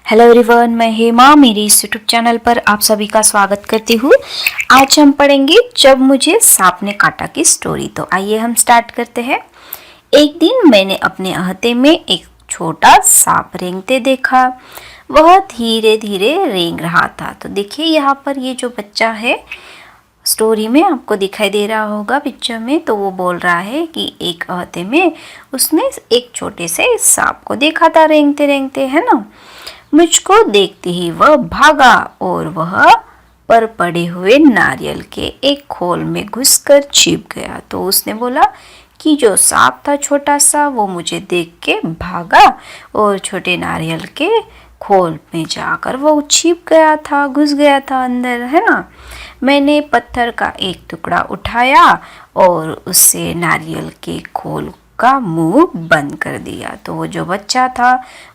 Hello everyone, मैं हेमा मेरी इस यूट्यूब चैनल पर आप सभी का स्वागत करती हूँ। आज हम पढ़ेंगे जब मुझे सांप ने काटा की स्टोरी। तो आइए हम स्टार्ट करते हैं। एक दिन मैंने अपने अहाते में एक छोटा सांप रेंगते देखा। वह धीरे धीरे रेंग रहा था। तो देखिए यहाँ पर ये जो बच्चा है स्टोरी में आपको दिखाई दे रहा होगा पिक्चर में, तो वो बोल रहा है कि एक अहाते में उसने एक छोटे से सांप को देखा था रेंगते रेंगते, है ना। मुझको देखते ही वह भागा और वह पर पड़े हुए नारियल के एक खोल में घुसकर छिप गया। तो उसने बोला कि जो सांप था छोटा सा वो मुझे देख के भागा और छोटे नारियल के खोल में जाकर वो छिप गया था, घुस गया था अंदर, है ना। मैंने पत्थर का एक टुकड़ा उठाया और उससे नारियल के खोल का मुंह बंद कर दिया। तो वो जो बच्चा था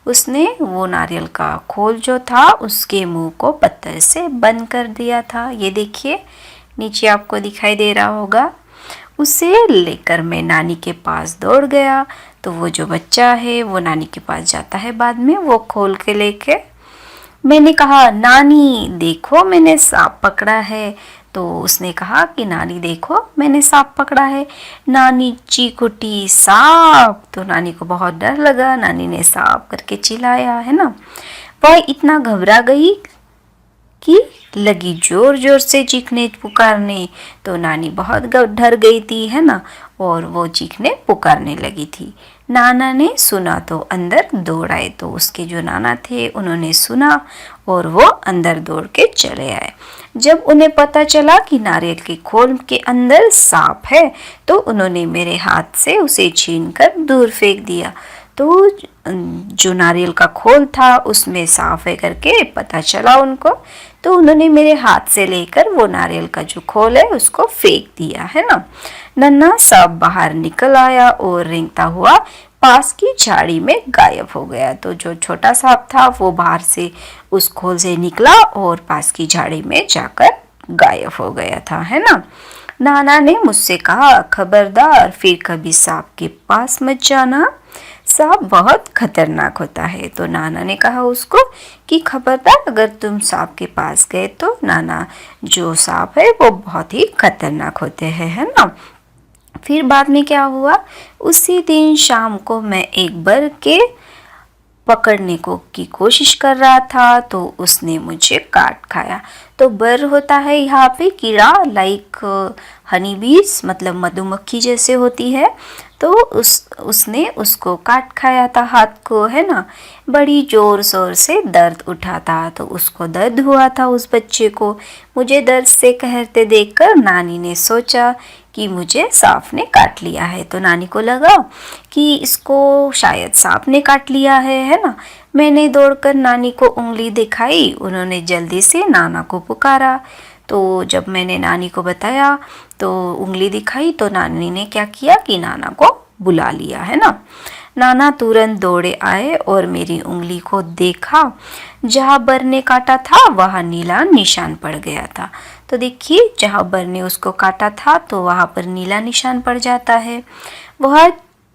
उसने वो नारियल का खोल जो था उसके मुंह को पत्थर से बंद कर दिया था। ये देखिए नीचे आपको दिखाई दे रहा होगा। उसे लेकर मैं नानी के पास दौड़ गया। तो वो जो बच्चा है वो नानी के पास जाता है बाद में वो खोल के लेके। मैंने कहा, नानी देखो मैंने सांप पकड़ा है। तो उसने कहा कि नानी देखो मैंने सांप पकड़ा है। नानी चीखुटी, सांप। तो नानी को बहुत डर लगा। नानी ने सांप करके चिल्लाया, है ना। वह इतना घबरा गई कि लगी जोर जोर से चीखने पुकारने। तो नानी बहुत डर गई थी, है ना, और वो चीखने पुकारने लगी थी। नाना ने सुना तो अंदर दौड़ आए। तो उसके जो नाना थे उन्होंने सुना और वो अंदर दौड़ के चले आए। जब उन्हें पता चला कि नारियल के खोल के अंदर सांप है तो उन्होंने मेरे हाथ से उसे छीनकर दूर फेंक दिया। तो जो नारियल का खोल था उसमें सांप है करके पता चला उनको। तो उन्होंने मेरे हाथ से लेकर वो नारियल का जो खोल है उसको फेंक दिया, है ना। नन्हा सांप बाहर निकल आया और रेंगता हुआ पास की झाड़ी में गायब हो गया। तो जो छोटा सांप था वो बाहर से उस खोल से निकला और पास की झाड़ी में जाकर गायब हो गया था, है ना। नाना ने मुझसे कहा, खबरदार फिर कभी सांप के पास मत जाना, सांप बहुत खतरनाक होता है। तो नाना ने कहा उसको कि खबरदार अगर तुम सांप के पास गए तो नाना जो सांप है वो बहुत ही खतरनाक होते हैं, है ना। फिर बाद में क्या हुआ, उसी दिन शाम को मैं एक बर के पकड़ने की कोशिश कर रहा था तो उसने मुझे काट खाया। तो बर होता है यहाँ पे कीड़ा, लाइक हनी बीज, मतलब मधुमक्खी जैसे होती है। तो उसने उसको काट खाया था हाथ को, है ना। बड़ी जोर शोर से दर्द उठा था। तो उसको दर्द हुआ था उस बच्चे को। मुझे दर्द से कहते देखकर नानी ने सोचा कि मुझे सांप ने काट लिया है। तो नानी को लगा कि इसको शायद सांप ने काट लिया है ना। मैंने दौड़कर नानी को उंगली दिखाई। उन्होंने जल्दी से नाना को पुकारा। तो जब मैंने नानी को बताया तो उंगली दिखाई तो नानी ने क्या किया कि नाना को बुला लिया, है ना। नाना तुरंत दौड़े आए और मेरी उंगली को देखा। जहाँ बर ने काटा था वहाँ नीला निशान पड़ गया था। तो देखिए जहाँ बर ने उसको काटा था तो वहाँ पर नीला निशान पड़ जाता है। वह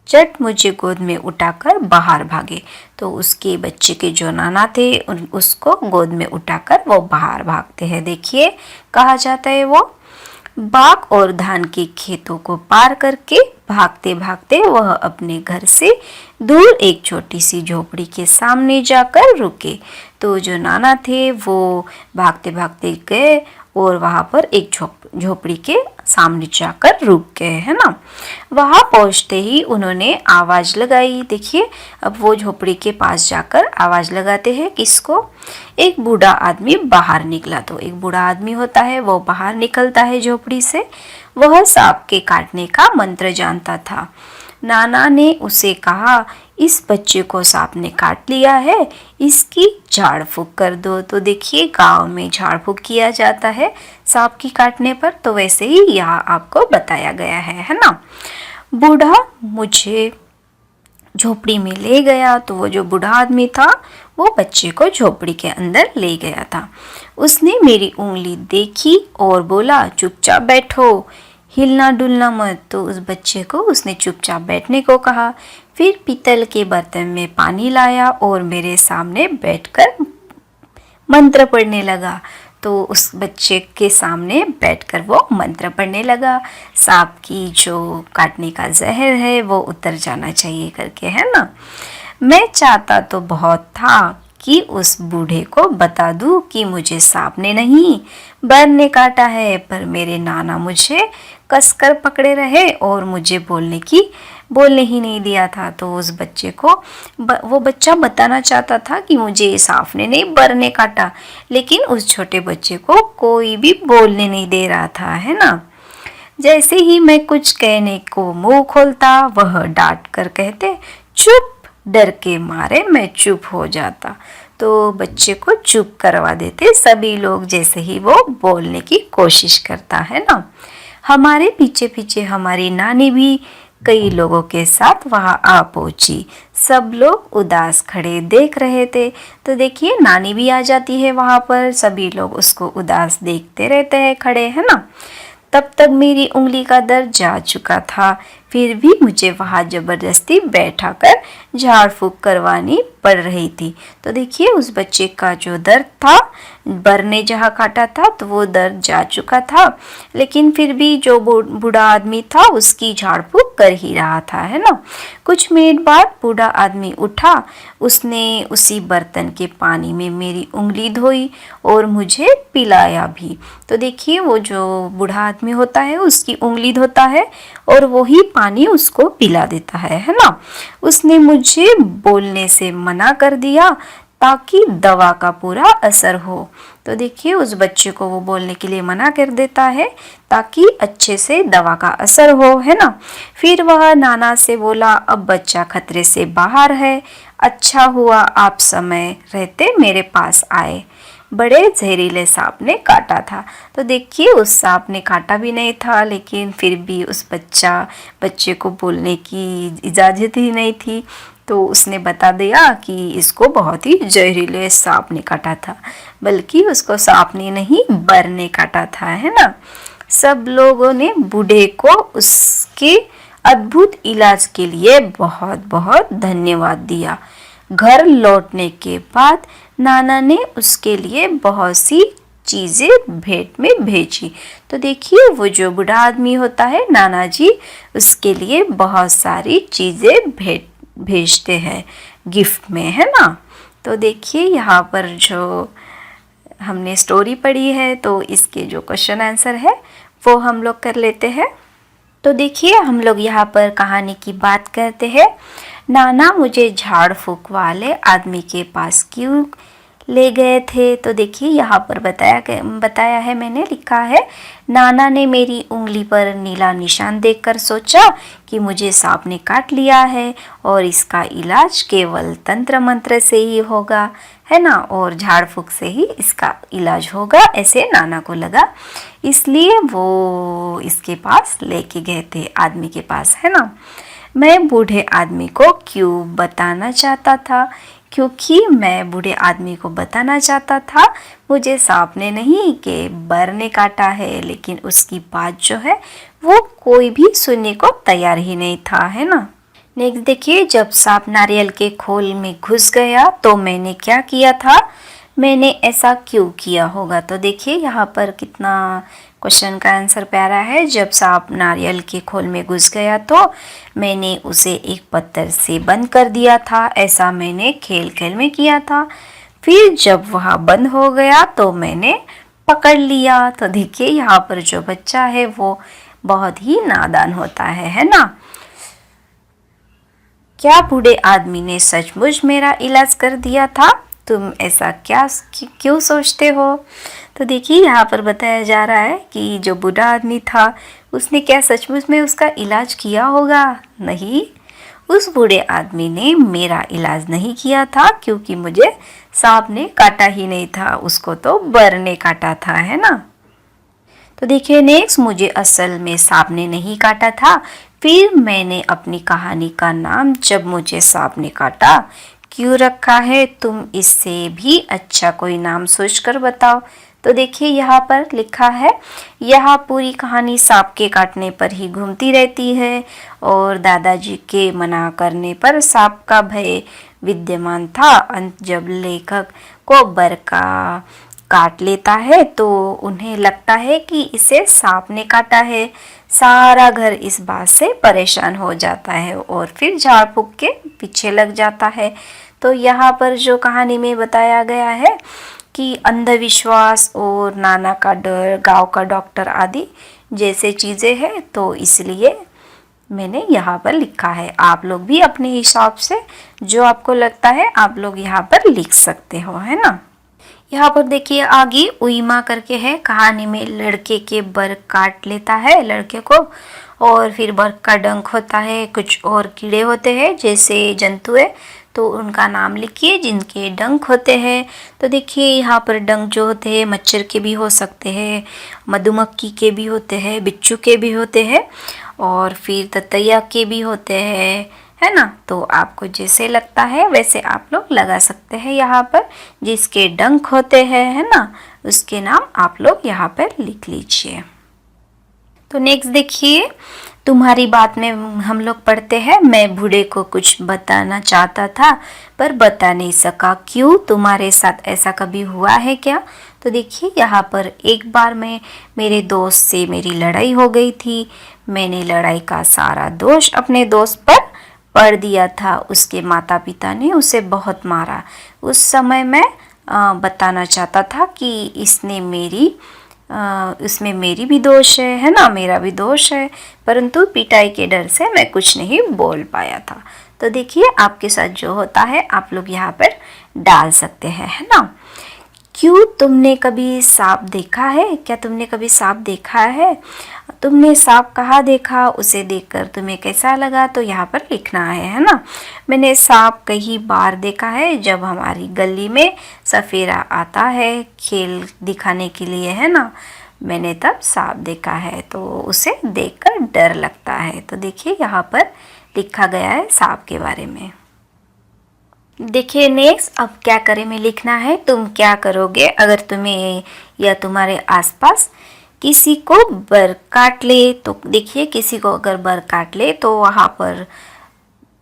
झट मुझे गोद में उठाकर बाहर भागे। तो उसके बच्चे के जो नाना थे उसको गोद में उठाकर वो बाहर भागते हैं। देखिए कहा जाता है वो बाग और धान के खेतों को पार करके भागते भागते वह अपने घर से दूर एक छोटी सी झोपड़ी के सामने जाकर रुके। तो जो नाना थे वो भागते भागते गए और वहां पर एक झोपड़ी के सामने जाकर रुक गए, है ना। वहां पहुंचते ही उन्होंने आवाज लगाई। देखिए अब वो झोपड़ी के पास जाकर आवाज लगाते हैं किसको, एक बूढ़ा आदमी बाहर निकला। तो एक बूढ़ा आदमी होता है वो बाहर निकलता है झोपड़ी से। वह सांप के काटने का मंत्र जानता था। नाना ने उसे कहा, इस बच्चे को सांप ने काट लिया है, इसकी झाड़ फूक कर दो। तो देखिए गांव में झाड़ फूक किया जाता है सांप की काटने पर। तो वैसे ही यहाँ आपको बताया गया है ना। बूढ़ा मुझे झोपड़ी में ले गया। तो वो जो बूढ़ा आदमी था वो बच्चे को झोपड़ी के अंदर ले गया था। उसने मेरी उंगली देखी और बोला, चुपचाप बैठो, हिलना डुलना मत। तो उस बच्चे को उसने चुपचाप बैठने को कहा। फिर पीतल के बर्तन में पानी लाया और मेरे सामने बैठकर मंत्र पढ़ने लगा। तो उस बच्चे के सामने बैठकर वो मंत्र पढ़ने लगा, सांप की जो काटने का जहर है वो उतर जाना चाहिए करके, है ना। मैं चाहता तो बहुत था कि उस बूढ़े को बता दूं कि मुझे सांप ने नहीं बर ने काटा है, पर मेरे नाना मुझे कसकर पकड़े रहे और मुझे बोलने ही नहीं दिया था। तो उस बच्चे को वो बच्चा बताना चाहता था कि मुझे सांप ने नहीं बर ने काटा, लेकिन उस छोटे बच्चे को कोई भी बोलने नहीं दे रहा था, है ना। जैसे ही मैं कुछ कहने को मुंह खोलता, वह डांट कर कहते चुप। डर के मारे मैं चुप हो जाता, तो बच्चे को चुप करवा देते सभी लोग जैसे ही वो बोलने की कोशिश करता, है ना। हमारे पीछे पीछे हमारी नानी भी कई लोगों के साथ वहां आ पहुंची। सब लोग उदास खड़े देख रहे थे। तो देखिए नानी भी आ जाती है वहां पर, सभी लोग उसको उदास देखते रहते हैं खड़े, है ना। तब तक मेरी उंगली का दर्द जा चुका था, फिर भी मुझे वहाँ ज़बरदस्ती बैठा कर झाड़ फूँक करवानी पड़ रही थी। तो देखिए उस बच्चे का जो दर्द था, बर ने जहाँ काटा था तो वो दर्द जा चुका था, लेकिन फिर भी जो बूढ़ा आदमी था उसकी झाड़ फूँक कर ही रहा था, है ना। कुछ मिनट बाद बूढ़ा आदमी उठा, उसने उसी बर्तन के पानी में मेरी उंगली धोई और मुझे पिलाया भी। तो देखिए वो जो बूढ़ा आदमी होता है उसकी उंगली धोता है और वही पानी उसको पिला देता है ना। उसने मुझे बोलने से मना कर दिया ताकि दवा का पूरा असर हो। तो देखिए उस बच्चे को वो बोलने के लिए मना कर देता है ताकि अच्छे से दवा का असर हो, है ना। फिर वह नाना से बोला अब बच्चा खतरे से बाहर है, अच्छा हुआ आप समय रहते मेरे पास आए, बड़े जहरीले सांप ने काटा था। तो देखिए उस सांप ने काटा भी नहीं था, लेकिन फिर भी उस बच्चे को बोलने की इजाज़त ही नहीं थी। तो उसने बता दिया कि इसको बहुत ही जहरीले सांप ने काटा था, बल्कि उसको सांप ने नहीं बर ने काटा था, है ना। सब लोगों ने बूढ़े को उसके अद्भुत इलाज के लिए बहुत बहुत धन्यवाद दिया। घर लौटने के बाद नाना ने उसके लिए बहुत सी चीज़ें भेंट में भेजी। तो देखिए वो जो बूढ़ा आदमी होता है नाना जी, उसके लिए बहुत सारी चीज़ें भेजते हैं गिफ्ट में, है ना। तो देखिए यहाँ पर जो हमने स्टोरी पढ़ी है तो इसके जो क्वेश्चन आंसर है वो हम लोग कर लेते हैं। तो देखिए हम लोग यहाँ पर कहानी की बात करते हैं। नाना मुझे झाड़ फूँक वाले आदमी के पास क्यों ले गए थे? तो देखिए यहाँ पर बताया है, मैंने लिखा है नाना ने मेरी उंगली पर नीला निशान देखकर सोचा कि मुझे सांप ने काट लिया है और इसका इलाज केवल तंत्र मंत्र से ही होगा, है ना, और झाड़ फूँक से ही इसका इलाज होगा, ऐसे नाना को लगा। इसलिए वो इसके पास लेके गए थे, आदमी के पास, है ना। मैं बूढ़े आदमी को क्यों बताना चाहता था? क्योंकि मैं बूढ़े आदमी को बताना चाहता था मुझे सांप ने नहीं कि बर ने काटा है, लेकिन उसकी बात जो है वो कोई भी सुनने को तैयार ही नहीं था, है ना। नेक्स्ट देखिए, जब सांप नारियल के खोल में घुस गया तो मैंने क्या किया था? मैंने ऐसा क्यों किया होगा? तो देखिए यहाँ पर कितना क्वेश्चन का आंसर प्यारा है। जब सांप नारियल के खोल में घुस गया तो मैंने उसे एक पत्थर से बंद कर दिया था, ऐसा मैंने खेल खेल में किया था। फिर जब वह बंद हो गया तो मैंने पकड़ लिया। तो देखिए यहाँ पर जो बच्चा है वो बहुत ही नादान होता है ना। क्या बूढ़े आदमी ने सचमुच मेरा इलाज कर दिया था? तुम ऐसा क्यों सोचते हो? तो देखिए यहाँ पर बताया जा रहा है कि जो बूढ़ा आदमी था उसने क्या सचमुच में उसका इलाज किया होगा? नहीं, उस बूढ़े आदमी ने मेरा इलाज नहीं किया था क्योंकि मुझे सांप ने काटा ही नहीं था, उसको तो बर ने काटा था, है ना। तो देखिए नेक्स्ट, मुझे असल में सांप ने नहीं काटा था। फिर मैंने अपनी कहानी का नाम जब मुझे सांप ने काटा क्यों रखा है, तुम इससे भी अच्छा कोई नाम सोचकर बताओ। तो देखिए यहाँ पर लिखा है, यह पूरी कहानी सांप के काटने पर ही घूमती रहती है और दादाजी के मना करने पर सांप का भय विद्यमान था। अंत जब लेखक को बरका काट लेता है तो उन्हें लगता है कि इसे सांप ने काटा है। सारा घर इस बात से परेशान हो जाता है और फिर झाड़ फूक के पीछे लग जाता है। तो यहाँ पर जो कहानी में बताया गया है कि अंधविश्वास और नाना का डर, गांव का डॉक्टर आदि जैसे चीज़ें हैं, तो इसलिए मैंने यहाँ पर लिखा है। आप लोग भी अपने हिसाब से जो आपको लगता है आप लोग यहाँ पर लिख सकते हो, है ना। यहाँ पर देखिए आगे उइमा करके है। कहानी में लड़के के बर काट लेता है लड़के को, और फिर बर का डंक होता है। कुछ और कीड़े होते हैं जैसे जंतु है, तो उनका नाम लिखिए जिनके डंक होते हैं। तो देखिए यहाँ पर डंक जो होते हैं मच्छर के भी हो सकते हैं, मधुमक्खी के भी होते हैं, बिच्छू के भी होते हैं, और फिर ततैया के भी होते हैं, है ना। तो आपको जैसे लगता है वैसे आप लोग लगा सकते हैं। यहाँ पर जिसके डंक होते हैं, है ना, उसके नाम आप लोग यहाँ पर लिख लीजिए। तो नेक्स्ट देखिए, तुम्हारी बात में हम लोग पढ़ते हैं, मैं बूढ़े को कुछ बताना चाहता था पर बता नहीं सका, क्यों, तुम्हारे साथ ऐसा कभी हुआ है क्या। तो देखिए यहाँ पर एक बार मेरे दोस्त से मेरी लड़ाई हो गई थी। मैंने लड़ाई का सारा दोष अपने दोस्त पर पढ़ दिया था। उसके माता पिता ने उसे बहुत मारा। उस समय मैं बताना चाहता था कि इसमें मेरी भी दोष है ना, मेरा भी दोष है, परंतु पिटाई के डर से मैं कुछ नहीं बोल पाया था। तो देखिए आपके साथ जो होता है आप लोग यहाँ पर डाल सकते हैं, है ना। क्यों, तुमने कभी सांप देखा है क्या, तुमने कभी सांप देखा है, तुमने सांप कहाँ देखा, उसे देखकर तुम्हें कैसा लगा। तो यहाँ पर लिखना है ना। मैंने सांप कई बार देखा है, जब हमारी गली में सफेरा आता है खेल दिखाने के लिए, है ना, मैंने तब सांप देखा है, तो उसे देखकर डर लगता है। तो देखिए यहाँ पर लिखा गया है सांप के बारे में। देखिए नेक्स्ट, अब क्या करें में लिखना है, तुम क्या करोगे अगर तुम्हें या तुम्हारे आसपास किसी को बर काट ले। तो देखिए किसी को अगर बर काट ले तो वहाँ पर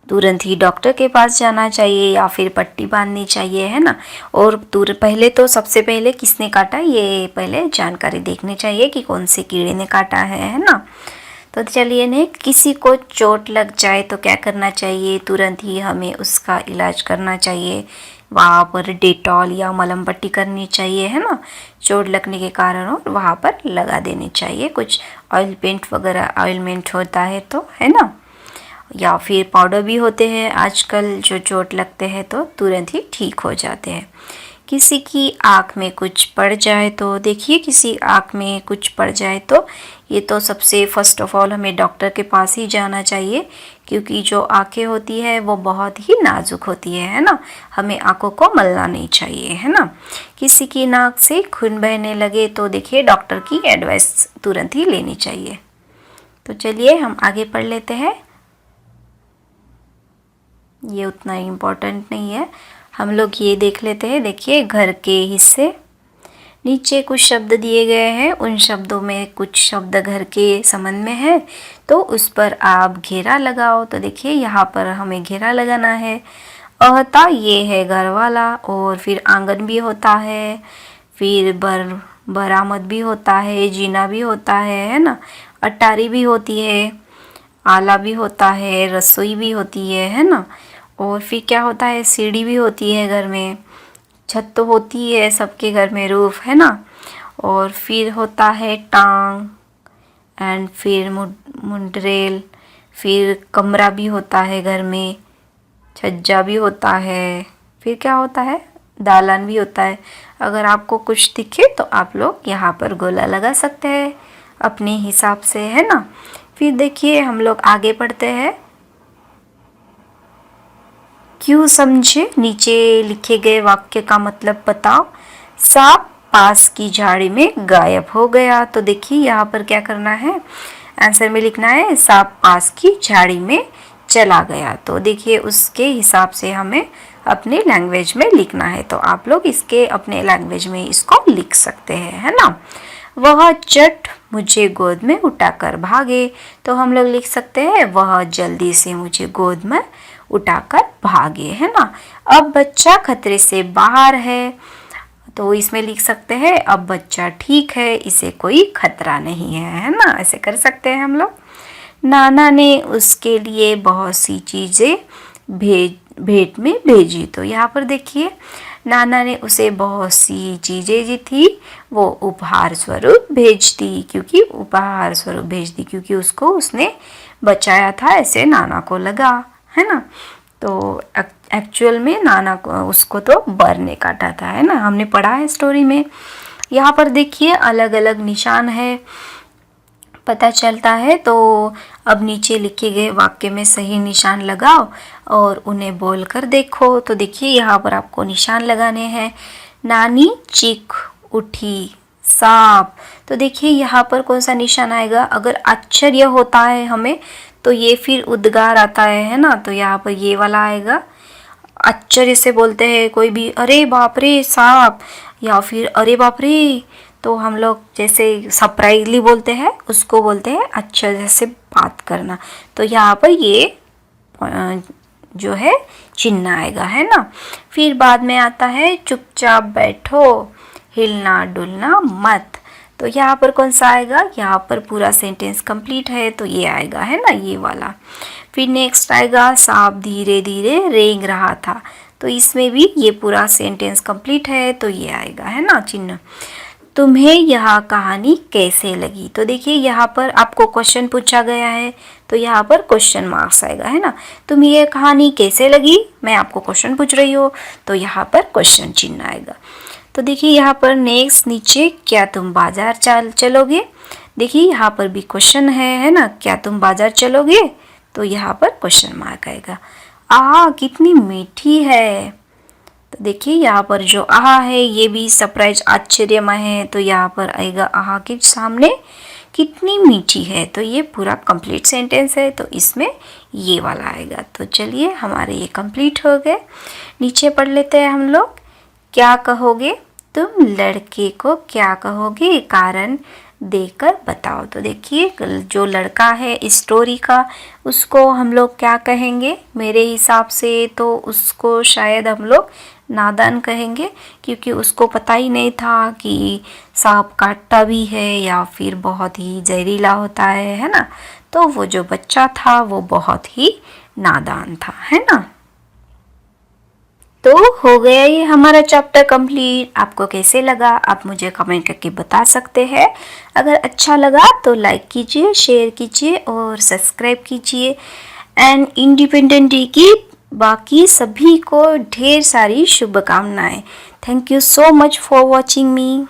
तुरंत ही डॉक्टर के पास जाना चाहिए या फिर पट्टी बांधनी चाहिए, है ना। और पहले तो सबसे पहले किसने काटा ये पहले जानकारी देखनी चाहिए कि कौन से कीड़े ने काटा है ना। तो चलिए ने, किसी को चोट लग जाए तो क्या करना चाहिए, तुरंत ही हमें उसका इलाज करना चाहिए। वहाँ पर डेटॉल या मलहम पट्टी करनी चाहिए, है ना, चोट लगने के कारण, और वहाँ पर लगा देनी चाहिए कुछ ऑयल पेंट वगैरह, ऑयलमेंट होता है तो, है ना, या फिर पाउडर भी होते हैं आजकल जो चोट लगते हैं तो तुरंत ही ठीक हो जाते हैं। किसी की आँख में कुछ पड़ जाए तो देखिए, किसी आँख में कुछ पड़ जाए तो ये तो सबसे फर्स्ट ऑफ ऑल हमें डॉक्टर के पास ही जाना चाहिए, क्योंकि जो आँखें होती है वो बहुत ही नाजुक होती है ना, हमें आँखों को मलना नहीं चाहिए, है ना। किसी की नाक से खून बहने लगे तो देखिए डॉक्टर की एडवाइस तुरंत ही लेनी चाहिए। तो चलिए हम आगे पढ़ लेते हैं, ये उतना इम्पोर्टेंट नहीं है, हम लोग ये देख लेते हैं। देखिए घर के हिस्से, नीचे कुछ शब्द दिए गए हैं, उन शब्दों में कुछ शब्द घर के संबंध में है, तो उस पर आप घेरा लगाओ। तो देखिए यहाँ पर हमें घेरा लगाना है। अहता ये है घर वाला, और फिर आंगन भी होता है, फिर बरामद भी होता है, जीना भी होता है ना, अटारी भी होती है, आला भी होता है, रसोई भी होती है ना, और फिर क्या होता है, सीढ़ी भी होती है घर में, छत तो होती है सबके घर में, रूफ, है ना, और फिर होता है टांग, एंड फिर मुंडरेल, फिर कमरा भी होता है घर में, छज्जा भी होता है, फिर क्या होता है, दालान भी होता है। अगर आपको कुछ दिखे तो आप लोग यहाँ पर गोला लगा सकते हैं अपने हिसाब से, है ना। फिर देखिए हम लोग आगे बढ़ते हैं। क्यों समझे, नीचे लिखे गए वाक्य का मतलब बताओ। सांप पास की झाड़ी में गायब हो गया। तो देखिए यहाँ पर क्या करना है, आंसर में लिखना है सांप पास की झाड़ी में चला गया। तो देखिए उसके हिसाब से हमें अपने लैंग्वेज में लिखना है, तो आप लोग इसके अपने लैंग्वेज में इसको लिख सकते हैं, है ना। वह चट मुझे गोद में उठाकर भागे, तो हम लोग लिख सकते हैं वह जल्दी से मुझे गोद में उठाकर भागे, है ना। अब बच्चा खतरे से बाहर है, तो इसमें लिख सकते हैं अब बच्चा ठीक है, इसे कोई खतरा नहीं है ना। ऐसे कर सकते हैं हम लोग। नाना ने उसके लिए बहुत सी चीज़ें भेंट में भेजी, तो यहाँ पर देखिए नाना ने उसे बहुत सी चीज़ें जी थी वो उपहार स्वरूप भेज दी, क्योंकि उसको उसने बचाया था, ऐसे नाना को लगा, है ना। तो एक्चुअल में नाना को उसको तो बर ने काटा था, है ना, हमने पढ़ा है स्टोरी में। यहाँ पर देखिए अलग अलग निशान है, पता चलता है। तो अब नीचे लिखे गए वाक्य में सही निशान लगाओ और उन्हें बोलकर देखो। तो देखिए यहाँ पर आपको निशान लगाने हैं। नानी चीख उठी, सांप। तो देखिए यहाँ पर कौन सा निशान आएगा, अगर आश्चर्य होता है हमें तो ये फिर उद्गार आता है ना, तो यहाँ पर ये वाला आएगा। आश्चर्य से बोलते हैं कोई भी, अरे बाप रे सांप, या फिर अरे बाप रे, तो हम लोग जैसे सरप्राइजली बोलते हैं उसको बोलते हैं आश्चर्य से बात करना। तो यहाँ पर ये जो है चिन्ह आएगा, है ना। फिर बाद में आता है चुपचाप बैठो, हिलना डुलना मत। तो यहाँ पर कौन सा आएगा, यहाँ पर पूरा सेंटेंस कंप्लीट है तो ये आएगा, है ना, ये वाला। फिर नेक्स्ट आएगा सांप धीरे धीरे रेंग रहा था, तो इसमें भी ये पूरा सेंटेंस कंप्लीट है तो ये आएगा, है ना चिन्ह। तुम्हें यह कहानी कैसे लगी, तो देखिए यहाँ पर आपको क्वेश्चन पूछा गया है तो यहाँ पर क्वेश्चन मार्क्स आएगा, है ना। तुम्हें यह कहानी कैसे लगी, मैं आपको क्वेश्चन पूछ रही हूँ तो यहाँ पर क्वेश्चन चिन्ह आएगा। तो देखिए यहाँ पर नेक्स्ट नीचे, क्या तुम बाजार चलोगे, देखिए यहाँ पर भी क्वेश्चन है ना, क्या तुम बाजार चलोगे, तो यहाँ पर क्वेश्चन मार्क आएगा। आह कितनी मीठी है, तो देखिए यहाँ पर जो आह है ये भी सरप्राइज आश्चर्यमय है, तो यहाँ पर आएगा आह के सामने कितनी मीठी है, तो ये पूरा कंप्लीट सेंटेंस है तो इसमें ये वाला आएगा। तो चलिए हमारे ये कंप्लीट हो गए। नीचे पढ़ लेते हैं हम लोग। क्या कहोगे तुम लड़के को, क्या कहोगे कारण देकर बताओ। तो देखिए जो लड़का है इस स्टोरी का, उसको हम लोग क्या कहेंगे, मेरे हिसाब से तो उसको शायद हम लोग नादान कहेंगे, क्योंकि उसको पता ही नहीं था कि सांप काटता भी है या फिर बहुत ही जहरीला होता है ना। तो वो जो बच्चा था वो बहुत ही नादान था, है ना। तो हो गया ये हमारा चैप्टर कंप्लीट। आपको कैसे लगा आप मुझे कमेंट करके बता सकते हैं। अगर अच्छा लगा तो लाइक कीजिए, शेयर कीजिए और सब्सक्राइब कीजिए। एंड इंडिपेंडेंट डे की बाकी सभी को ढेर सारी शुभकामनाएं। Thank you so much for watching me.